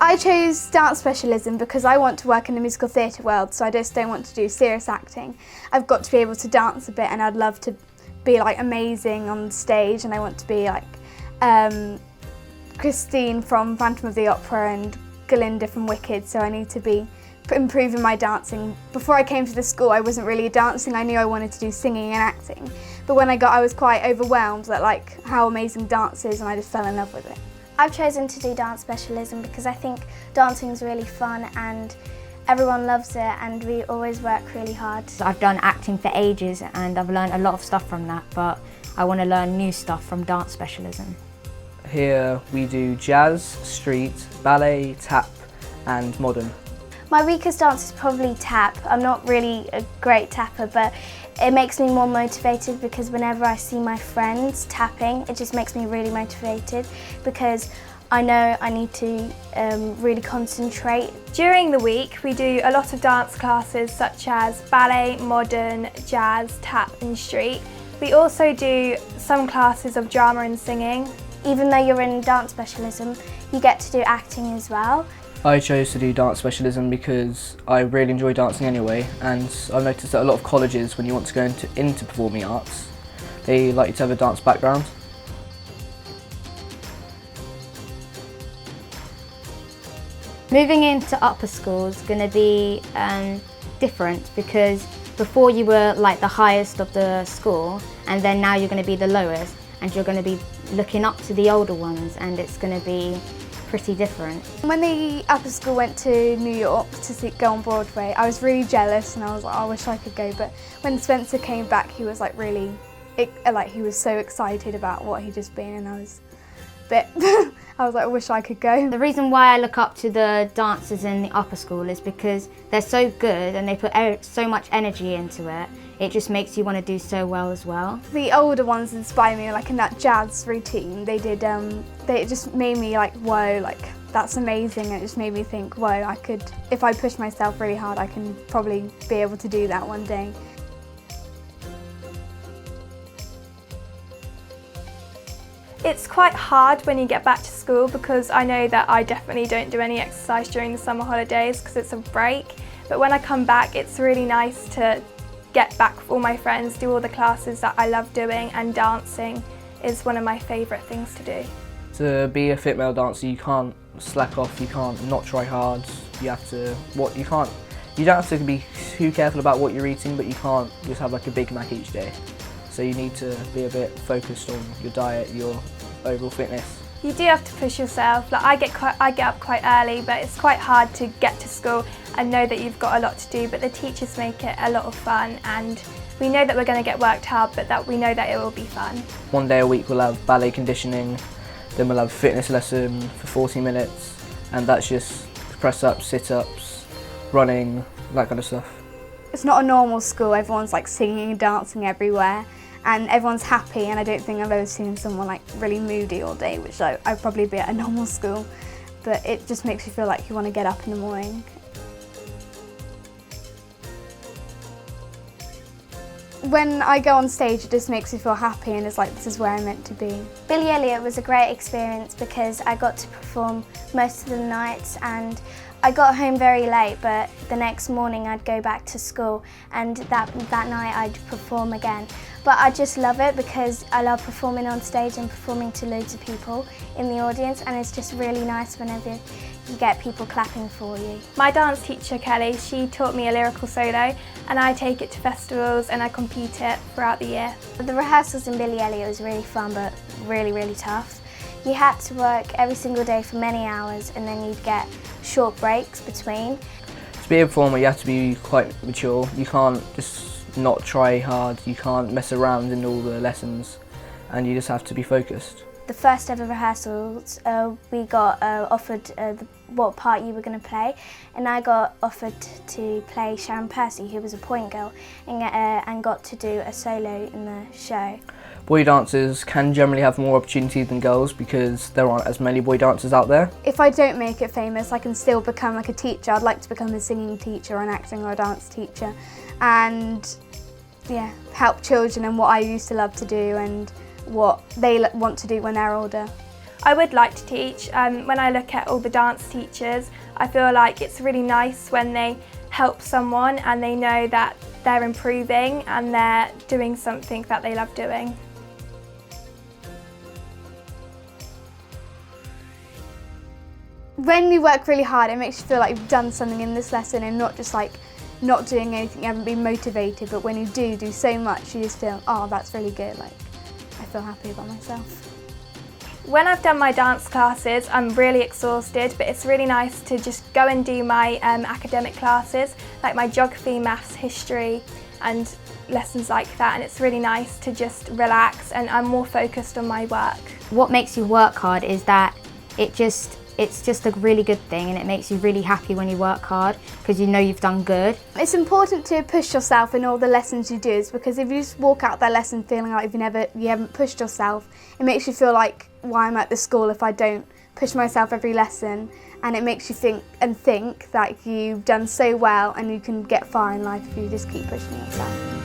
I chose dance specialism because I want to work in the musical theatre world, so I just don't want to do serious acting. I've got to be able to dance a bit, and I'd love to be like amazing on stage, and I want to be like Christine from Phantom of the Opera and Galinda from Wicked, so I need to be improving my dancing. Before I came to the school I wasn't really dancing, I knew I wanted to do singing and acting, but when I was quite overwhelmed at like how amazing dance is, and I just fell in love with it. I've chosen to do dance specialism because I think dancing is really fun and everyone loves it, and we always work really hard. I've done acting for ages and I've learned a lot of stuff from that, but I want to learn new stuff from dance specialism. Here we do jazz, street, ballet, tap and modern. My weakest dance is probably tap. I'm not really a great tapper, but it makes me more motivated because whenever I see my friends tapping, it just makes me really motivated because I know I need to really concentrate. During the week we do a lot of dance classes such as ballet, modern, jazz, tap and street. We also do some classes of drama and singing. Even though you're in dance specialism, you get to do acting as well. I chose to do dance specialism because I really enjoy dancing anyway, and I've noticed that a lot of colleges, when you want to go into performing arts, they like you to have a dance background. Moving into upper school is going to be different because before you were like the highest of the school, and then now you're going to be the lowest, and you're going to be looking up to the older ones, and it's going to be pretty different. When the upper school went to New York to go on Broadway, I was really jealous and I was like, oh, I wish I could go, but when Spencer came back he was like really, he was so excited about what he'd just been, and I was a bit, I was like, I wish I could go. The reason why I look up to the dancers in the upper school is because they're so good and they put so much energy into it. It just makes you want to do so well as well. The older ones inspire me, like in that jazz routine they did, it just made me like, whoa, like that's amazing, and it just made me think, whoa, I could, if I push myself really hard, I can probably be able to do that one day. It's quite hard when you get back to school because I know that I definitely don't do any exercise during the summer holidays because it's a break, but when I come back it's really nice to get back with all my friends, do all the classes that I love doing, and dancing is one of my favourite things to do. To be a fit male dancer you can't slack off, you can't not try hard, you have to, you don't have to be too careful about what you're eating, but you can't just have like a Big Mac each day. So you need to be a bit focused on your diet, your overall fitness. You do have to push yourself. Like I get up quite early, but it's quite hard to get to school and know that you've got a lot to do, but the teachers make it a lot of fun, and we know that we're going to get worked hard, but that we know that it will be fun. One day a week we'll have ballet conditioning, then we'll have a fitness lesson for 40 minutes, and that's just press-ups, sit-ups, running, that kind of stuff. It's not a normal school, everyone's like singing and dancing everywhere, and everyone's happy, and I don't think I've ever seen someone like really moody all day, which I'd probably be at a normal school, but it just makes you feel like you want to get up in the morning. When I go on stage it just makes me feel happy, and it's like, this is where I'm meant to be. Billy Elliot was a great experience because I got to perform most of the nights, and I got home very late, but the next morning I'd go back to school, and that night I'd perform again. But I just love it because I love performing on stage and performing to loads of people in the audience, and it's just really nice whenever you get people clapping for you. My dance teacher Kelly, she taught me a lyrical solo, and I take it to festivals and I compete it throughout the year. The rehearsals in Billy Elliot was really fun but really, really tough. You had to work every single day for many hours, and then you'd get short breaks between. To be a performer you have to be quite mature, you can't just not try hard, you can't mess around in all the lessons, and you just have to be focused. The first ever rehearsals, we got offered what part you were going to play, and I got offered to play Sharon Percy, who was a point girl, and got to do a solo in the show. Boy dancers can generally have more opportunity than girls because there aren't as many boy dancers out there. If I don't make it famous, I can still become like a teacher. I'd like to become a singing teacher or an acting or a dance teacher, and yeah, help children and what I used to love to do and what they want to do when they're older. I would like to teach. When I look at all the dance teachers, I feel like it's really nice when they help someone and they know that they're improving and they're doing something that they love doing. When you work really hard, it makes you feel like you've done something in this lesson and not just like not doing anything, you haven't been motivated, but when you do so much, you just feel, oh, that's really good, like I feel happy about myself. When I've done my dance classes, I'm really exhausted, but it's really nice to just go and do my academic classes, like my geography, maths, history, and lessons like that, and it's really nice to just relax and I'm more focused on my work. What makes you work hard is that it's just a really good thing, and it makes you really happy when you work hard because you know you've done good. It's important to push yourself in all the lessons you do, because if you just walk out that lesson feeling like you haven't pushed yourself, it makes you feel like, why am I at this school if I don't push myself every lesson? And it makes you think that you've done so well and you can get far in life if you just keep pushing yourself.